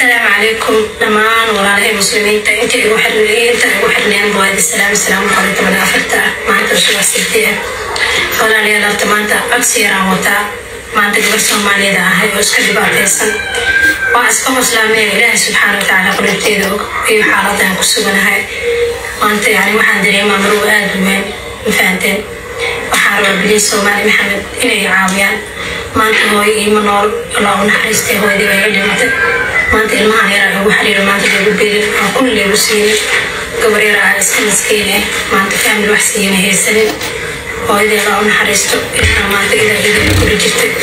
السلام عليكم دمان والله المسلمين انت وحرنين بواد السلام عليكم انا افرتا ما انت شو سيديه ولا لي لا تمانتا اكسيرا وتا ما انت قبل سوماليا دا هاي اسك دباتيسن واسك مسلمين الله سبحانه وتعالى قلبتيدو في حالتها كسغنahay انت يعني waxaan dareemaa maruu aad weyn fahanteen waxaan rabaa bilis Soomaali Maxamed inay caawiyaan maanta hooyo iyo nool Allah u naxariistay hooyadii ay dhimatay maanta ilmaha yar ugu xiriir maanta ugu beelay kulli uu siiyay gabar yar ah iska miskiin ah maanta family wax siiyay haysanin hooyadii Allah u naxariisto inta maanta ilaahay ku jirtay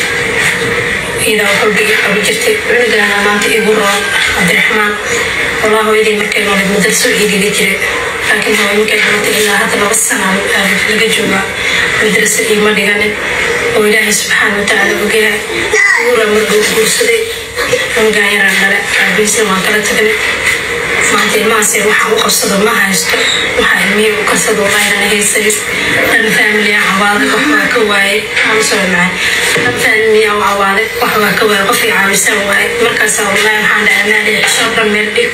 إذا وحبي جرتي عندنا ما أنت إبورة عبد الرحمن والله هو مركز من المدرسة يدي لجري لكن هو يمكن أن إلا هذا لو السنة لجوا مدرسة إيمان ديانة وإلهي سبحانه وتعالى وجاه ورا مرجو برسدي وجاي رجلا عبيس ما كانت تبني ما أنت ما سير وقصد ما هيست وحيمي وقصد وغيره هيسري الفاميلي عوالك وحنا كواي عاوزة معي الفاميلي أو عوالك وحنا كواي قفي عاوزة واي مركز والله محل أنا لي شبر مردك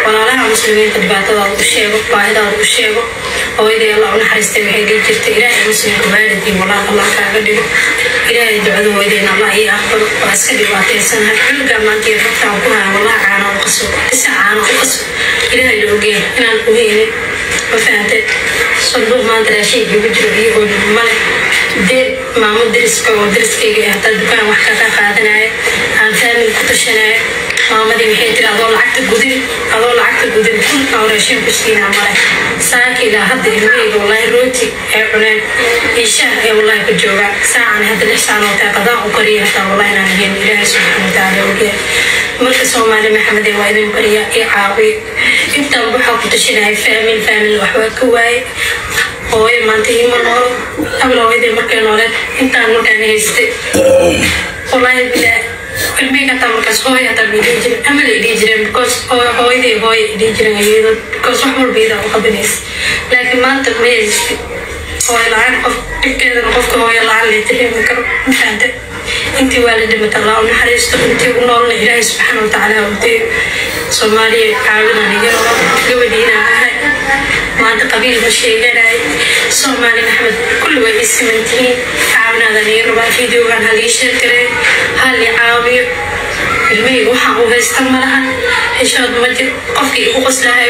ولا لها مسلمين تبعت الله وشيء وقاعد الله وشيء وإذا الله نحرست بهذه جت إلى مسلم كباردي ولا الله كعبدي إلى يدعو وإذا الله يأخذ وأسكت باتي سنة كل جمال كيف تعبنا والله عنا وقصو تسعة وقصو إلى يدعوه إلى الوهين وفهمت صندوق ما أدري شيء بيجري يقول ملك دي ما مدرسك ودرسك حتى الدكان وحكاها خادنا عن ثامن كتشنا ما مدري بحيث أضل عكت الجدر كل أورشين بسكين عمله ساعة إلى هذا الميل والله روتي علن إيشان والله بجوع ساعة هذا الإحسان وتقضاء وقريه والله أنا هين إله سبحانه وتعالى وجه مركز Soomaali Maxamed waa idin bariya caawi inta waxa ku tashanay family wax ka waay oo maanta ima nool ablawayde markay nooleed intaan markaan haystay wallahi bila ilmiga tamarkaas hooyo tabiidin amal idin jireen because hooyadii idin jireen ayado because wax walba ida u qabanaysa laakiin maanta mees hooyo la'aan qofka hooyo la'aan leeyahay karo inta انت والد متالله ونحرست انت ونور إلهي سبحانه وتعالى وانت صومالي عاونا نجرب قبلينا ما انت قبيل بشيء غير صومالي محمد كل وقت اسمنتين عاونا نجرب فيديو عن هالي شركة هالي عاوي المي وحاو هستمرها إشاد مجد قفكي وقصلها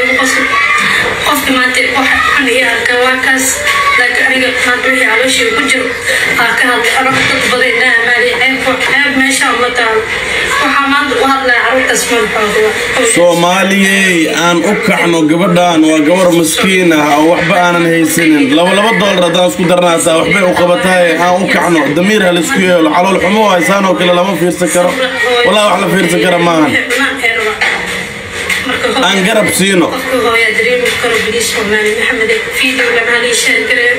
قفكي ما انت واحد حنيا الكواكس لكن أنا ما تروحي على شيء وجر كان أروح تطبضينا مالي عيب ما شاء الله تعالى وحمد وهذا عروض اسمه Soomaaliye aan u kaxno gabadhan waa gabar miskiin ah oo waxba aanan haysanin $2 hadaan isku darnaasaa waxbay u qabatay aan u kaxno damiir hal isku yeelo calool xumo haysan oo kale lama fiirsan karo wallahi wax la fiirsan karo maahan aan garab siino هويا دريم كرو بليس Soomaali Maxamed فيديو لما لي شاركه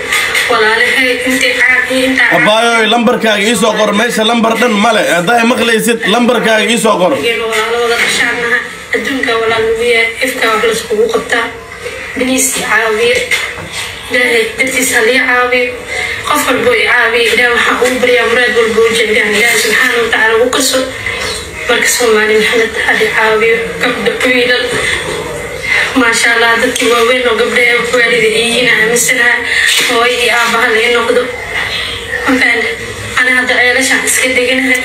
ولا لهي انت عاقي انت abaayo lambarkaaga ii soo qor meesha lambar dhan male haday maqlaysid lambarkaaga ii soo qor adduunka wala lubiya ifka wax la isku qabta بليس عاوي ده درتيس هلي عاوي qof walbo caawi ilaa waxa uu bariya muraad walbo jeedaan ilaahay subhanahu wa ta'ala uu kasoo marka Soomaali Maxamed hadi caawi gabdho wiilal ما شاء الله dadki waaweyn oo gabdhaha waalidayna amisana hooyadii aabaha la noqdo waxaan ana hadda ceelasha iska deganahay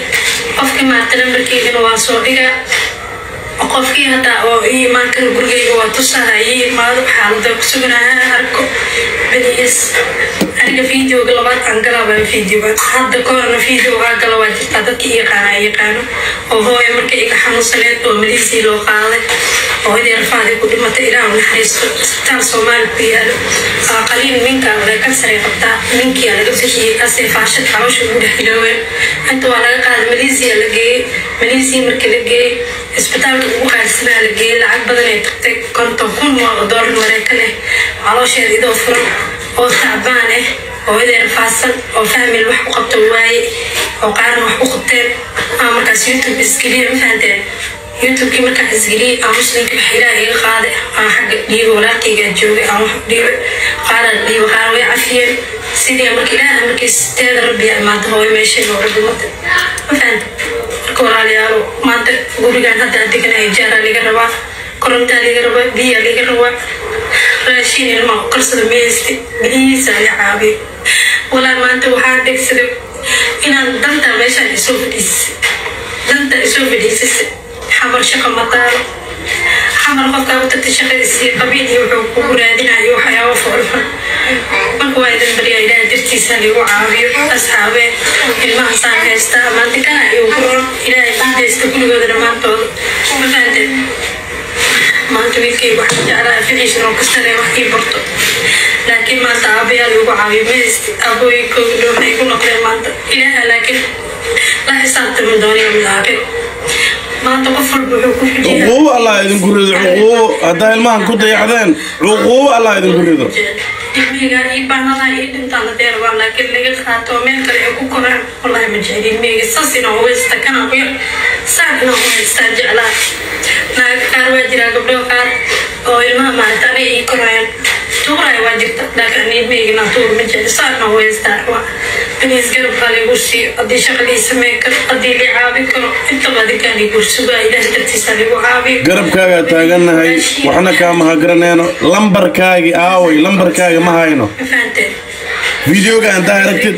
qofkii ma talambarkeedina waa soo dhiga qofkii hada oo iimaanka gurigeyga waa tusaayay maado xaalada ku sugnahay arko badiis aniga fiidiyooga labaad aan galaba fiidiyooga hadda koorna fiidiyooga galaba jirta dadkii yaqaano oo hooyo markay iga xanuunsaneed oo Malaysia loo qaaday oo idin rafaadi ku dhimatay ilaa naxariisto isbitaal Soomaali ku yaalo qaliin minka wada ka sare qabta minkii laga bixiyay asay faashad xawsha u dhaxiloween inta waa laga qaaday Malaysia la geeyay markii la geeyay isbitaalka ugu qaadisnaa la geeyay lacag badan ay tagtay $50,000 Mareykan caloosheeda idoo furan oo taabaan oo idin faasan oo family wax ku qabto waay oo qaar wax ku qabteen markaas YouTube iskiliya fahanteen YouTube كي مركز إسرائيلي أمسلم كحيلة إيه قاعد حق ديو ولا تيجي جوي أو ديو قال ديو قالوا عافية سيدي أمريكا أمريكا استاد ربي ما تهوي ماشي ورد مت فهمت walaalayaal maanta gurigan hadda adigana ijaara laga rabaa koronta laga rabaa biyo laga rabaa raashin ilma qarsada meesti biyiisa la caabi walaal maanta waxaa dhigsaday inaan danta meesha isoo fadhiisay xamar shaqo mataalo xamar qofka u tagtay shaqadiisii qabiilii wuxuu kugu raadinayo waxyaabo foolxun marka waa idin baryaa ilaahay dartiisa lagu caawiyo asxaabe ilmaha saan haysta maanta kana igu guron ilaahay iidaysta kuligooda dhammaantooda mafahanteen maanta wiilkay waxaan jeclaa fidiishan oo kastaree wax ii barto laakiin maanta aabayaa lagu caawiyo meesti aabooyinkooda waxay igu noqdeen maanta ilaaha laakiin la xisaabtami dooniyo midaabin maanta qof walba wuxuu ku fijiyaa عقوبة الله يدين كريدو عقوبة هذا الماء كنت يحذين عقوبة الله يدين كريدو ilmiga ii baahnadaa ii dhintaan deer waa laakiin laga qaato meel kale ay ku koraan wallahi ma jecel ilmiga sasina waysta kana ku saacna waysta jeclaa naag qaar waa jira gabdho qaar oo ilmaha maanta ay ii korayaan tuuray waa jirta laakiin ilmiga na tuur ma jecel saacna waysta waa bilis garab kale gursi hadii shaqadii samee karo hadii la caabi karo inta badan kan gursuga ilaahay dartiisa lagu caabi garabkaaga taaganahay waxna kaama hagranayno lambarkaagi aaway lambarkaaga ma hayno فيديوga inta aragtid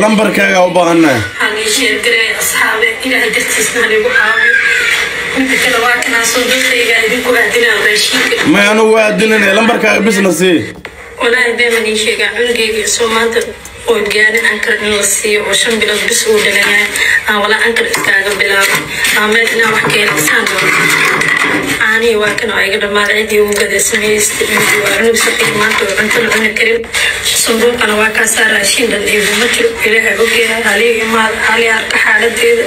lambarkaaga u baahanahay hali share garay asxaabe ilaahay dartiisna lagu caabi inta kala waa kana soo dadkayga idinku aadinaa raashinka ma anu waadinay lambarkaaga business walahi beemani sheega cunugayga soo maanta oo gaari ankar in la siiyo oo 5 bilood bis uu dhalayaa aan wala ankar iskaaga bilaabo ameedna wax keenaysan ani waa kan ay ga dhamaadaydi uu gadasmeeyay waa cunug saqiid maanta oo cunto cunug karin sanduuqana waa ka saaraa raashin dhan iyo ma jiro ilaahay ogeeyay haliga ma hali arka xaaladeeda